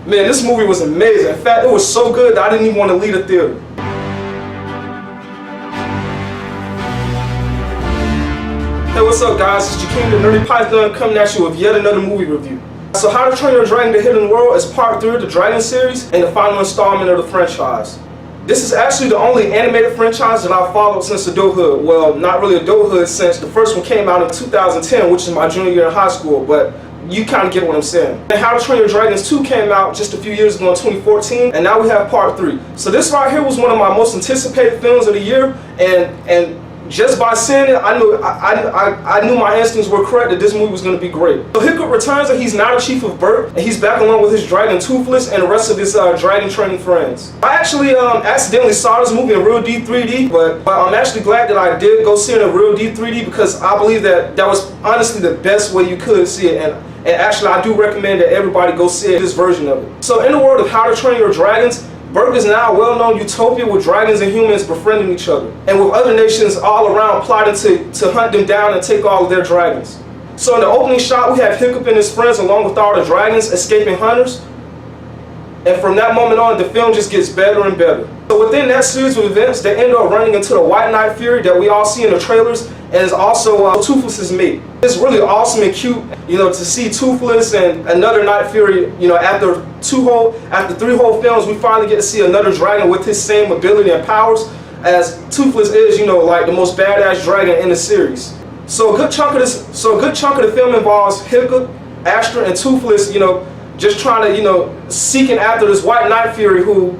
Man, this movie was amazing. In fact, it was so good that I didn't even want to leave the theater. Hey, what's up guys? It's Jakeem the Nerdy Python coming at you with yet another movie review. So How to Train Your Dragon: The Hidden World is part 3 of the Dragon series and the final installment of the franchise. This is actually the only animated franchise that I've followed since adulthood. Well, not really adulthood, since the first one came out in 2010, which is my junior year in high school, but you kind of get what I'm saying. And How to Train Your Dragons 2 came out just a few years ago in 2014, and now we have part 3. So this right here was one of my most anticipated films of the year, and just by seeing it, I knew my instincts were correct that this movie was going to be great. So Hiccup returns, and he's now the chief of Berk, and he's back along with his dragon Toothless and the rest of his dragon training friends. I actually accidentally saw this movie in Real D 3D, but I'm actually glad that I did go see it in Real D 3D, because I believe that was honestly the best way you could see it, and actually I do recommend that everybody go see this version of it. So in the world of How to Train Your Dragons, Berk is now a well-known utopia with dragons and humans befriending each other, and with other nations all around plotting to hunt them down and take all of their dragons. So in the opening shot, we have Hiccup and his friends along with all the dragons escaping hunters, and from that moment on, the film just gets better and better. So within that series of events, they end up running into the White Knight Fury that we all see in the trailers, and is also Toothless's mate. It's really awesome and cute, you know, to see Toothless and another Night Fury. You know, after 3 whole films, we finally get to see another dragon with his same ability and powers, as Toothless is, you know, like the most badass dragon in the series. So a good chunk of the film involves Hiccup, Astra, and Toothless, you know, just trying to, you know, seeking after this White Knight Fury who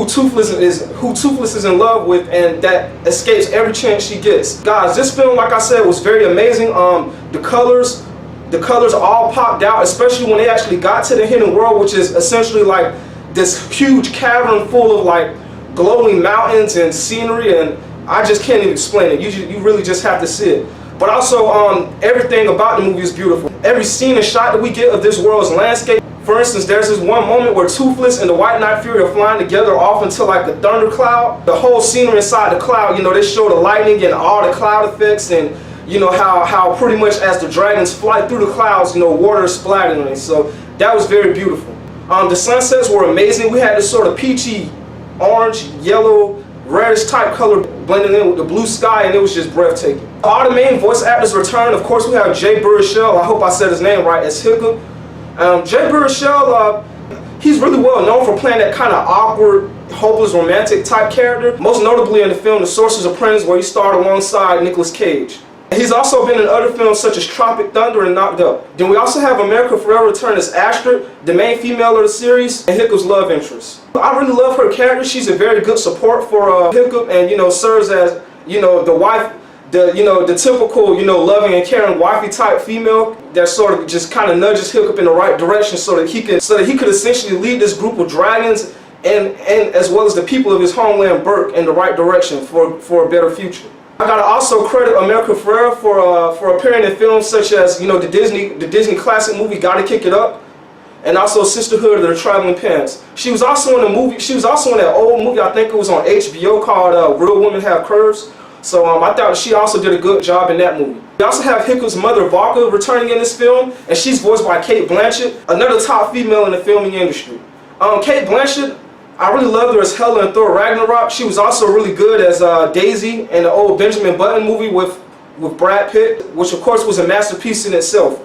Toothless is in love with, and that escapes every chance she gets. Guys, this film, like I said, was very amazing. The colors all popped out, especially when they actually got to the hidden world, which is essentially like this huge cavern full of like glowing mountains and scenery, and I just can't even explain it. You really just have to see it. But also, everything about the movie is beautiful. Every scene and shot that we get of this world's landscape. For instance, there's this one moment where Toothless and the White Knight Fury are flying together off into like a thunder cloud. The whole scenery inside the cloud, you know, they show the lightning and all the cloud effects, and you know how pretty much as the dragons fly through the clouds, you know, water is splattering on it. So that was very beautiful. The sunsets were amazing. We had this sort of peachy, orange, yellow, reddish type color blending in with the blue sky, and it was just breathtaking. All the main voice actors returned. Of course, we have Jay Baruchel, I hope I said his name right, as Hiccup. Jay Baruchel, he's really well known for playing that kind of awkward, hopeless, romantic type character, most notably in the film The Sorcerer's Apprentice, where he starred alongside Nicolas Cage. He's also been in other films such as Tropic Thunder and Knocked Up. Then we also have America Ferrera return as Astra, the main female of the series, and Hiccup's love interest. I really love her character. She's a very good support for Hiccup, and, you know, serves as, you know, the wife, the typical, you know, loving and caring wifey type female that sort of just kind of nudges Hiccup in the right direction so that he could essentially lead this group of dragons and as well as the people of his homeland Berk in the right direction for a better future. I gotta also credit America Ferrera for appearing in films such as, you know, the Disney classic movie Gotta Kick It Up, and also Sisterhood of the Traveling Pants. She was also in that old movie, I think it was on HBO, called Real Women Have Curves. So I thought she also did a good job in that movie. We also have Hiccup's mother, Valka, returning in this film, and she's voiced by Cate Blanchett, another top female in the filming industry. Cate Blanchett, I really loved her as Hela in Thor Ragnarok. She was also really good as Daisy in the old Benjamin Button movie with Brad Pitt, which of course was a masterpiece in itself.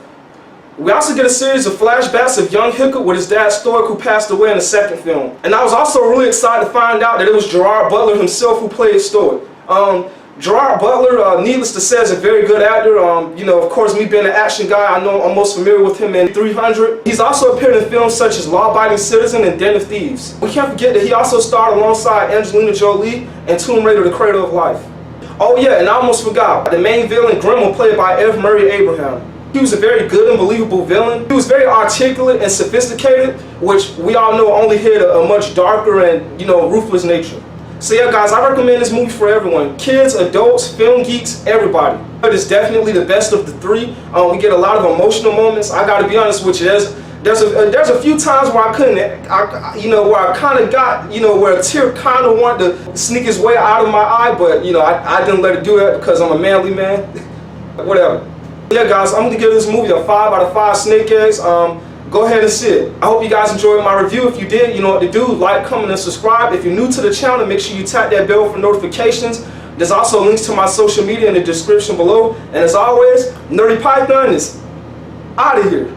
We also get a series of flashbacks of young Hiccup with his dad Stoic, who passed away in the second film. And I was also really excited to find out that it was Gerard Butler himself who played Stoic. Gerard Butler, needless to say, is a very good actor. You know, of course, me being an action guy, I know I'm most familiar with him in 300. He's also appeared in films such as Law-Abiding Citizen and Den of Thieves. We can't forget that he also starred alongside Angelina Jolie in Tomb Raider: The Cradle of Life. Oh yeah, and I almost forgot, the main villain, Grendel, played by F. Murray Abraham. He was a very good and believable villain. He was very articulate and sophisticated, which we all know only hid a much darker and, you know, ruthless nature. So yeah, guys, I recommend this movie for everyone. Kids, adults, film geeks, everybody. It is definitely the best of the 3. We get a lot of emotional moments. I gotta be honest with you, there's a few times where I couldn't, where I kind of got, where a tear kind of wanted to sneak its way out of my eye, but, I didn't let it do that because I'm a manly man. Whatever. Yeah, guys, I'm gonna give this movie a 5 out of 5 snake eggs. go ahead and see it. I hope you guys enjoyed my review. If you did, you know what to do. Like, comment, and subscribe. If you're new to the channel, make sure you tap that bell for notifications. There's also links to my social media in the description below. And as always, Nerdy Python is out of here.